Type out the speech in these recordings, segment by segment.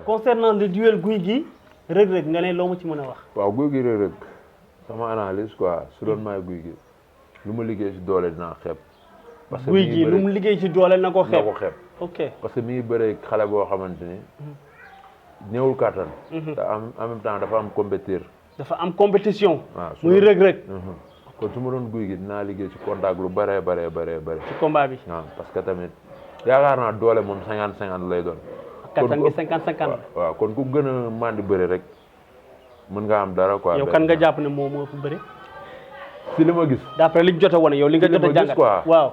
concernant le duel Gouye Gui Reug Reug nga ne loo ma ci mën a wax. waaw Gouye Gui Reug Reug sama analyse quoi su doon maay Gouye Gui lu ma liggéey si doole dinaa xeeb. parce que Gouye Gui lu mu liggéey ci doole na ko xeeb ok parce que mi ngi bëree xale boo xamante ni ñëwul kàttan. te en même temps dafa am compétir. dafa am compétition. waaw muy Reug Reug. kon su ma doon Gouye Gui dinaa liggéey ci contact lu bëree bëri. ci combat bi. waaw parce que tamit yaakaar naa doole moom 50-50 lay doon. kattan gi 50-50 waaw kon ku gën a mandi bëri rek mën nga am dara quoi. yow kan nga jàpp ne moo ëpp bëri. si li ma gis. d'après li ñu jot a wane yow li nga jot a jàngat waaw.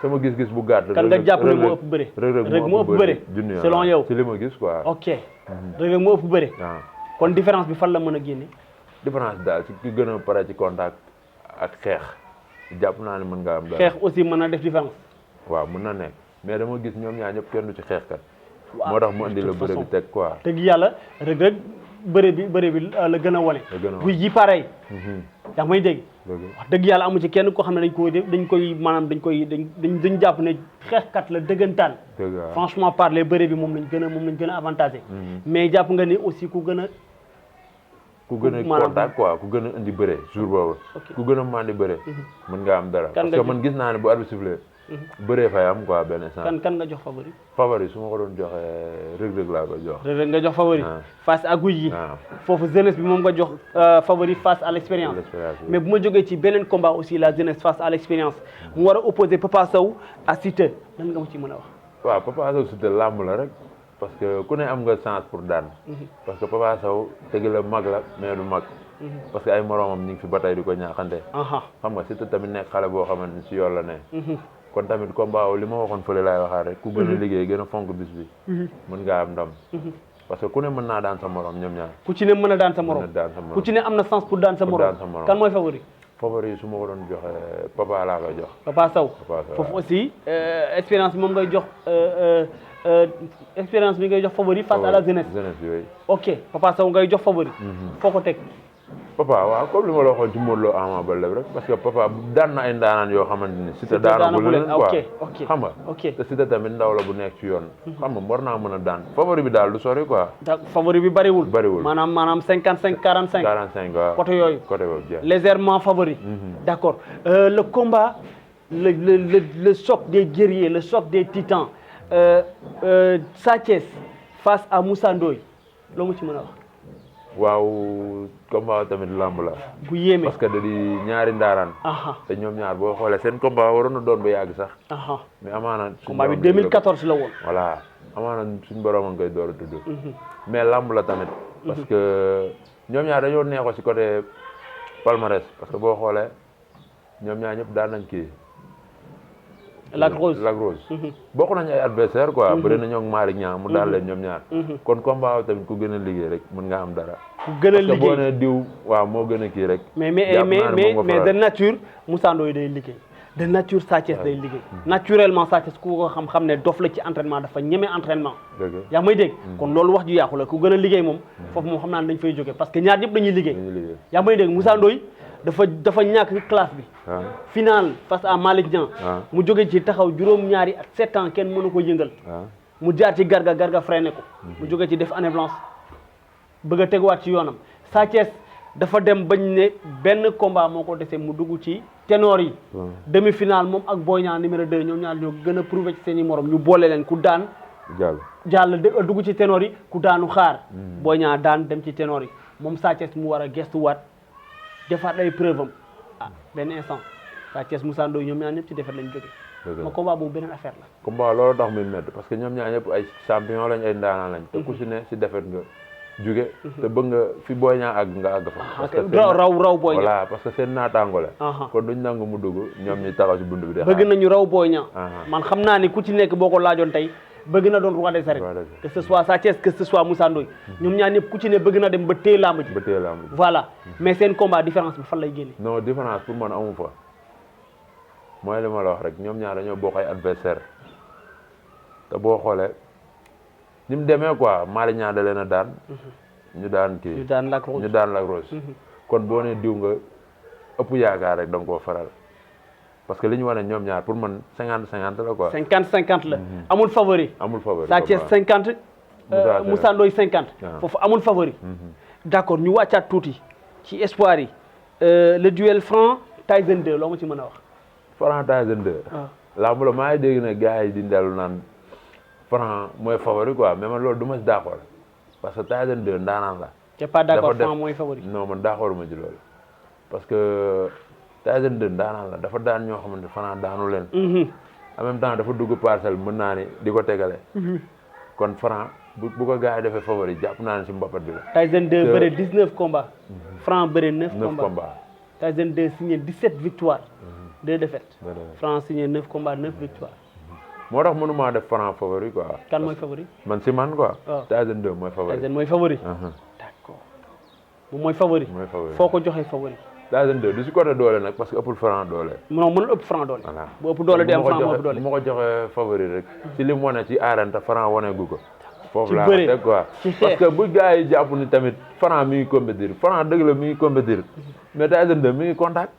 sama gis-gis bu gàtt. kan nga jàpp ne moo ëpp bëri. Reug Reug moo ëpp bëri selon yow si li ma gis quoi. ok Reug Reug moo ëpp bëri. waaw kon différence bi fan la mën a génne. différence bi daal si ki gën a pare ci contact ak xeex jàpp naa ne mën nga am dara. xeex aussi mën na def différence. waaw mën na nekk mais dama gis ñoom ñaar ñëpp kenn du ci xeexkat. moo tax mu indi la bëre bi teg quoi. dëgg yàlla Reug Reug bëre bi la gën a wane. Gouye Gui pareil. yaa may dégg. wax dëgg yàlla amu ci kenn koo xam ne dañ koy jàpp ne xeexkat la dëggantaan. franchement parler bëre bi moom lañ gën a avantagé. mais jàpp nga ni aussi ku gën a contact quoi ku gën a indi bëre jour boobu. ku gën a mandi bëre. mën nga am dara parce que man gis naa ne bu arbitre sifflé bëree fay am quoi benn instant. kan nga jox favori. favori su ma ko doon joxee Reug Reug laa koy jox. Reug Reug nga jox favori. face à Gouye Gui. foofu jeunesse bi moom nga jox favori face à l'expérience. mais bu ma jógee ci beneen combat aussi la jeunesse face à l'expérience mu war a opposer Papa Sow à Siteu lan nga ma ci mën a wax. waaw Papa Sow Siteu làmb la rek parce que ku ne am nga chance pour daan. parce que Papa Sow tëgg la mag la mais du mag. parce que ay moromam ñu ngi fi ba tey di ko ñaaxante. xam nga Siteu tamit nekk xale boo xamante ni si yoon la ne. kon tamit combat li ma waxoon fële laay waxaat rek ku gën a liggéey gën a fonk bis bi mën ngaa am ndam parce que ku ne mën naa daan sa morom ñoom ñaar ku ci ne mën a daan sa morom ku ci ne am na sens pour daan sa morom kan mooy favori su ma ko doon joxe Papa laa koy jox Papa Sow foofu aussi expérience bi moom ngay jox expérience bi ngay jox favori face à la jeunesse yooyu ok Papa Sow ngay jox favori foo ko teg Papa waaw comme li ma la waxoon ci Modou Lo Ama Baldé rek parce que Papa daan na ay ndaanaan yoo xamante ni Siteu daanagu leen quoi xam nga te Siteu tamit ndaw la bu nekk ci yoon xam nga war naa mën a daan favori bi daal du sori quoi favori bi bariwul maanaam 55-45 waaw côté yooyu côté boobu légèrement favori d'accord le combat le choc des guerriers le choc des titans Sa Thiès face à Moussa Ndoye loo mu ci mën a wax waaw combat tamit lamb la bu yéeme parce que da di ñaari ndaaraan te ñoom ñaar boo xoolee seen combat waroon na doon ba yàgg sax mais amaana combat bi 2014 la woon voilà amaana suñ borom a ngi koy door a tudd mais lamb la tamit parce que ñoom ñaar dañoo neexoo ci côté palmarès parce que boo xoolee ñoom ñaar ñëpp daan nañ kii Lac Rose bokk nañ ay adversaire quoi bëri na ñoo Malick Niang mu daal leen ñoom ñaar kon combat tamit ku gën a liggéey rek mën nga am dara ku gën a liggéey parce que boo nee diw waaw moo gën a kii rek mais de nature Moussa Ndoye day liggéey de nature Sa Thiès day liggéey naturellement Sa Thiès ku ko xam ne dof la ci entraînement dafa ñeme entraînement yaa may dégg kon loolu wax ju yàqu la ku gën a liggéey moom foofu moom xam naa ne dañ fay jógee parce que ñaar ñëpp dañuy liggéey yaa may dégg Moussa Ndoye dafa ñàkk classe bi final face à Malick Niang mu jóge ci taxaw juróom-ñaari ak 7 ans kenn mënu ko yëngal mu jaar ci garga freiné ko mu jóge ci def année blanche bëgg a teguwaat ci yoonam Sa Thiès dafa dem bañ ne benn combat moo ko desee mu dugg ci ténor yi demi final moom ak Boy Niang numéro 2 ñoom ñaar ñoo gën a prouvé ci seen i morom ñu boole leen ku daan jàll dugg ci ténor yi ku daanu xaar Boy Niang daan dem ci ténor yi moom Sa Thiès mu war a gestuwaat defaat ay preuve am benn instant Sa Thiès Moussa Ndoye ñoom ñaar ñëpp ci defet lañ jógee ma combat boobu beneen affaire la combat loolu tax muy métti parce que ñoom ñaar ñëpp ay champion lañ ay ndaanaan lañ te ku si ne si defet nga jóge te bëgg nga fi Boy Niang àgg nga àgg fa raw Boy Niang voilà parce que seen naataango la kon duñ nangu mu dugg ñoom ñi taxaw si bund bi de bëgg nañu raw Boy Niang man xam naa ni ku ci nekk boo ko laajoon tey bëgg na doon roi des arènes que ce soit Sa Thiès que ce soit Moussa Ndoye ñoom ñaar ñëpp ku ci ne bëgg na dem ba téye lamb ji voilà mais seen combat différence bi fan lay génne non différence pour man amu fa mooy li ma la wax rek ñoom ñaar dañoo bokk ay adversaire te boo xoolee ni mu demee quoi Malick Niang da leen a daan ñu daan kii ñu daan Lac Rose kon boo ne diw nga ëpp yaakaar rek da nga koo faral parce que li ñu wane ñoom ñaar pour man 50-50 la quoi. 50-50 la. amul favori. amul favori Sa Thiès 50 Moussa Ndoye 50 foofu amul favori d'accord ñu wàccaat tuuti ci espoir yi le duel Franc Tyson 2 loo ma ci mën a wax Franc Tyson 2 lamb la maa ngi dégg ne gars yi di dellu naan Franc mooy favori quoi mais man loolu du ma si d'accord parce que Tyson 2 ndaanaan la t'es pas d'accord Franc mooy favori non man d'accord ma ci loolu parce que Tyson 2 ndaanaan la dafa daan ñoo xamante Franc daanu leen en même temps dafa dugg parcelle mën naa ni di ko tegale kon Franc bu ko gars yi defee favori jàpp naa ne si mbapat bi la Tyson 2 bëre 19 combats Franc bëre 9 combats combats Tyson 2 signé 17 victoires 2 défaites Franc signé 9 combats 9 victoires moo tax mënumaa def Franc favori quoi kan mooy favori man si man quoi Tyson 2 mooy favori Tyson mooy favori d'accord moom mooy favori foo ko joxee favori Tyson 2 du si côté doole nag parce que ëppul Franc doole non mënul ëpp Franc doole bu ëpp doole di am Franc moo ëpp doole bu ma ko joxee favori rek si li mu wane ci arène te Franc wane gu ko foofu laa teg quoi parce que bu gars yi jàpp ni tamit Franc mi ngi compétir Franc dëgg la mi ngi compétir mais Tyson 2 mi ngi contact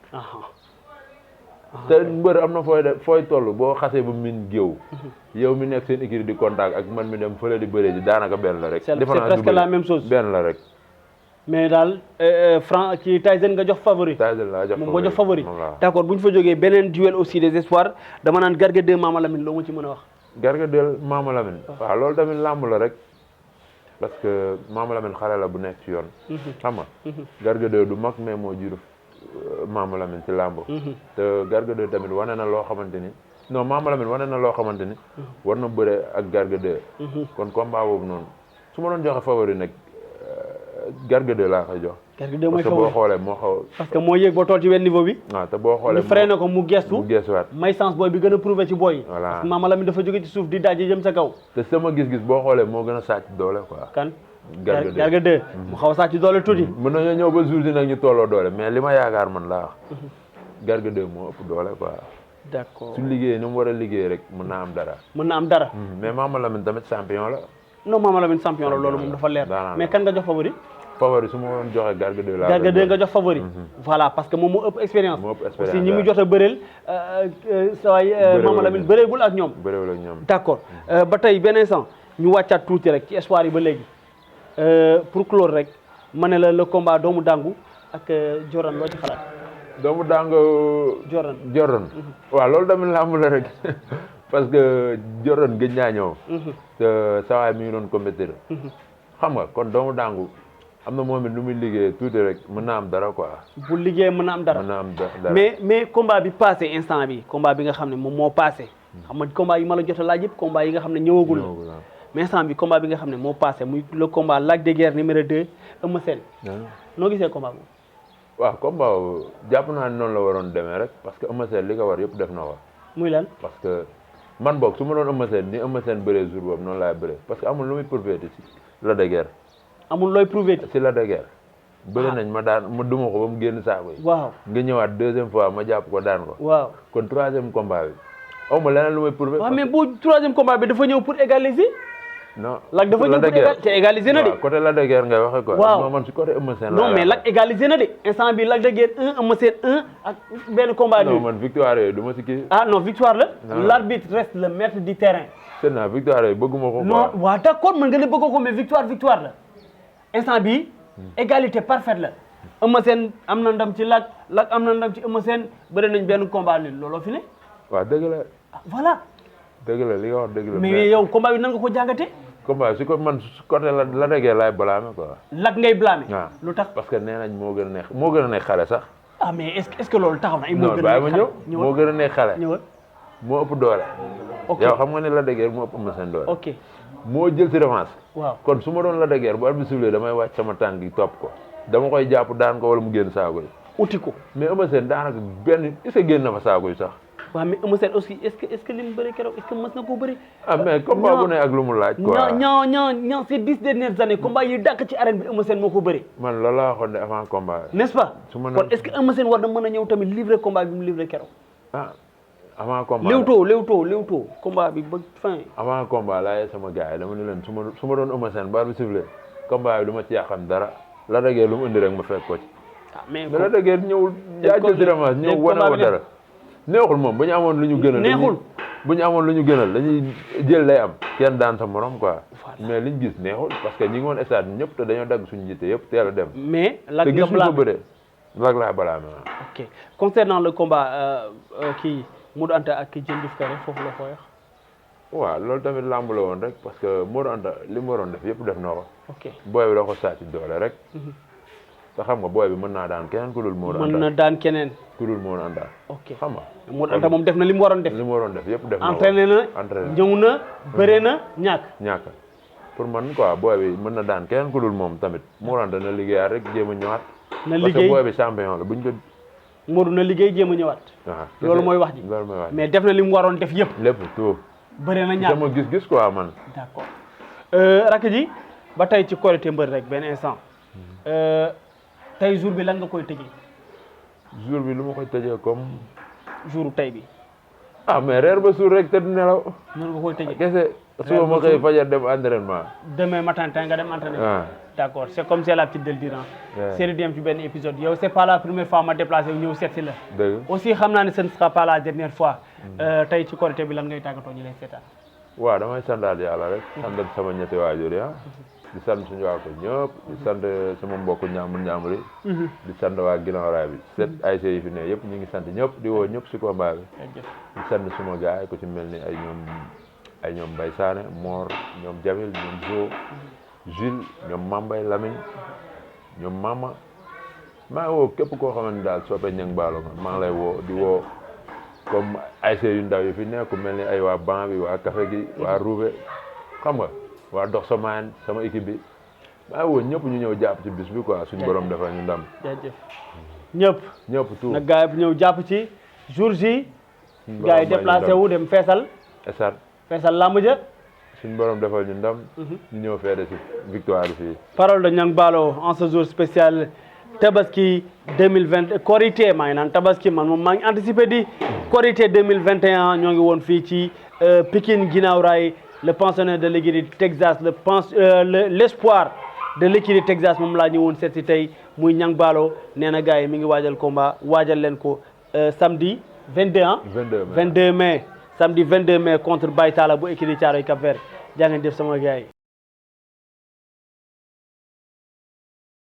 te mbër am na fooy toll boo xasee ba min géew yow mi nekk seen équipe di contact ak man mi dem fële di bëree ji daanaka benn la rek c'est presque la même chose benn la rek mais daal Franc ci Tyson nga jox favori Tyson laa jox moom nga jox favori d'accord bu ñu fa jógee beneen duel aussi des espoirs dama naan Garga 2 Mama Lamine loo ma ci mën a wax Garga 2 Mama Lamine waaw loolu tamit làmb la rek parce que Mama Lamine xale la bu nekk ci yoon xam nga Garga 2 du mag mais moo jiitu Mama Lamine ci làmb te Garga 2 tamit wane na loo xamante ni non Mama Lamine wane na loo xamante ni war na bëre ak Garga 2 kon combat boobu noonu su ma doon joxe favori nag Garga 2 laa koy jox Garga 2 mooy parce que boo xoolee moo xaw parce que moo yéeg ba tool ci wenn niveau bi waaw te boo xoolee ñu freiné ko mu gestu gestuwaat may sens booy bi gën a prouvé ci booy yi voilà parce que Mama Lamine dafa jóge ci suuf di daje jëm sa kaw te sama gis-gis boo xoolee moo gën a sàcc doole quoi kan Garga 2 mu xaw a sàcc doole tuuti mën nañoo ñëw ba jour si nag ñu tolloo doole mais li ma yaakaar man laa wax Garga 2 moo ëpp doole quoi d'accord su liggéey ni mu war a liggéey rek mën naa am dara mën na am dara mais Mama Lamine tamit champion la non Mama Lamine champion la loolu moom dafa leer mais kan nga jox favori favori su ma doon joxe Garga 2 laa Garga 2 nga jox favori voilà parce que moom moo ëpp expérience aussi ñi mu jot a bëreel sawaay Mama Lamine bëreegul ak ñoom d'accord ba tey benn instant ñu wàccaat tuuti rek ci espoir yi ba léegi pour clore rek ma ne la le combat doomu dangu ak Jordan loo ci xalaat doomu dangu Jordan waaw loolu tamit làmb la rek parce que Jordan gëj naa ñëw te sawaay mi ngi doon compétir xam nga kon doomu dangu am na moom it lu muy liggéey tuuti rek mën naa am dara quoi bu liggéey mën na am dara mais combat bi passé instant bi combat bi nga xam ne moom moo passé xam nga combat yi ma la jot a laaj yëpp combat yi nga xam ne ñëwagul la mais instant bi combat bi nga xam ne moo passé muy le combat Lac de Guiers numéro 2 Eumeu Sène noo gisee combat boobu waaw combat boobu jàpp naa ne noonu la waroon demee rek parce que Eumeu Sène li ko war yëpp def na ko muy lan parce que man boog su ma doon Eumeu Sène ni Eumeu Sène bëree jour boobu noonu laay bëree parce que amul lu muy prouvé ci Lac de Guiers amul looy prouvé ci Lac de Guiers bëri nañ ma daan ma duma ko ba mu génn saako yi waaw nga ñëwaat deuxième fois ma jàpp ko daan ko waaw kon troisième combat bi aw ma leneen lu may prouvé waaw mais bu troisième combat bi dafa ñëw pour égaliser non Lac dafa ñëw pour égaliser na de côté Lac de Guiers ngay waxe quoi waaw man si côté Eumeu Sène non mais Lac égaliser na de instant bi Lac de Guiers 1 Eumeu Sène 1 ak benn combat non man victoire yooyu du ma si kii ah non victoire la l'arbitre reste le maître du terrain c'est na victoire yooyu bëgguma ko non waaw d'accord mën nga ne bëggoo ko mais victoire la instant bi égalité parfaite la Eumeu Sène am na ndam ci Lac am na ndam ci Eumeu Sène bëri nañ benn combat ni looloo fi ne waaw dëgg la voilà dëgg la li nga wax dëgg la mais yow combat bi nan nga ko jàngatee combat si ko man côté la Lac de Guiers laay blâmer quoi Lac ngay blâmer waaw lu tax parce que nee nañ moo gën a neex xale sax ah mais est-ce que loolu taxaw na ay non bàyyi ma ñëw moo gën a neex xale ñëwal moo ëpp doole ok yow xam nga ne Lac de Guiers moo ëpp Eumeu Sène doole ok moo jël si revanche waaw kon su ma doon Lac de Guiers bu arbitre sifflé damay wàcc sama tànk yi topp ko dama koy jàpp daan ko wala mu génn saako yi uti ko mais Eumeu Sène daanaka benn est-ce que génn na fa saako yi sax waaw mais Eumeu Sène aussi est-ce que li mu bëri keroog est-ce que mës na koo bëri ah mais combat bu ne ak lu mu laaj quoi ñaa ces 10 dernières années combat yi dàq ci arène bi Eumeu Sène moo ko bëri man loolu laa waxoon ne avant combat n'est-ce pas kon est-ce que Eumeu Sène war na mën a ñëw tamit livrer combat bi mu livrer keroog ah avant combat léewtoo combat bi ba fin avant combat laa sama gars yi dama ne leen su ma doon Eumeu Sène ba bi sifflé combat bi du ma ci yàqam dara Lac de Guiers lu mu indi rek ma fekk ko ci mais Lac de Guiers ñëwul yaa jël si revanche ñëw wane ko dara neexul moom ba ñu amoon lu ñu gën a neexul bu ñu amoon lu ñu gënal dañuy jël lay am kenn daan sa morom quoi. mais liñ gis neexul parce que ñi ngi woon stade ñëpp te dañoo dagg suñu jiite yëpp teel a dem. mais Lac te gis ñu ko bëre Lac laa balaame. ok concernant le combat kii Modou Anta ak Diène Diouf Kéré foofu la ko wax. waaw loolu tamit làmb la woon rek parce que Modou Anta li mu waroon def yëpp def na ko. ok booy bi da ko sàcc doole rek. te xam nga booy bi mën naa daan keneen ku dul Modou Anta. mën na daan keneen. ku dul Modou Anta. ok xam nga. Modou Anta moom def na li mu waroon def. li mu waroon def yëpp def na ko entraîné na ñëw na bëre na ñàkk pour man quoi booy bi mën na daan keneen ku dul moom tamit Modou Anta na liggéeyaat rek jéem a ñëwaat. na liggéey parce que booy bi champion la buñ ko. Modou na liggéey jéem a ñëwaat. waaw loolu mooy wax ji. loolu mooy wax ji mais def na li mu waroon def yëpp. lépp tout. bëre na ñàkk sama gis-gis quoi man. d'accord rakk ji ba tey ci Korité mbër rek benn instant. tey jour bi lan nga koy tëjee. jour bi lu ma koy tëjee comme. jour tey bi. mais reer ba suur rek tëdd nelaw. noonu nga koy tëjee. kese suba ma koy fajar dem entraînement. demain matin tey nga dem entraînement. d'accord c'est comme c'est l'habitude de le dire série di am ci benn épisode yow c'est pas la première fois ma déplacé ñëw seet si la. dëgg aussi xam naa ne ce ne sera pas la dernière fois. tey ci Korité bi lan ngay tàggatoo ñu lay seetaan. waaw damay santaat yàlla rek. sant sama ñetti waajur yi di sant suñu waa ko ñëpp di sant sama mbokku ñaambur yi. di sant waa ginnaaw raay bi set ASC yi fi ne yëpp ñu ngi sant ñëpp di woo ñëpp si combat bi. di sant suma gars yi ku ci mel ni ay ñoom Mbaye Sané Mor ñoom Jamil ñoom Zo Jules ñoom Mambay Lamine ñoom Mama maa ngi woo képp koo xamante ni daal soppe Niang Ballo nga maa ngi lay woo di woo comme ASC yu ndaw yi fi nekk ku mel ni ay waa Ban bi waa Café gi waa Roubé xam nga waa dox sama équipe bi maa ngi woo ñëpp ñu ñëw jàpp ci bis bi quoi suñu borom defal ñu ndam. jaajëf ñëpp tout nag gars yi ñëw jàpp ci jour ji. gars yi déplacé wu dem feesal. feesal làmb ja. suñu borom defal ñu ndam. ñu ñëw feete ci victoire bi fii. parole de Niang Ballo en ce jour spécial Tabaski 2020 Korité maa ngi naan Tabaski man moom maa ngi anticipé di Korité 2021 ñoo ngi woon fii ci Pikine ginnaaw raay le pensionnaire de l'écurie Texas l'espoir de l'écurie Texas moom laa ñëwoon seet si tey muy Niang Ballo nee na gars yi mi ngi waajal combat waajal leen ko samedi 22 mai samedi 22 mai contre Baye Talla bu écurie Thiaroye Cap Vert jaa ngeen def sama gars yi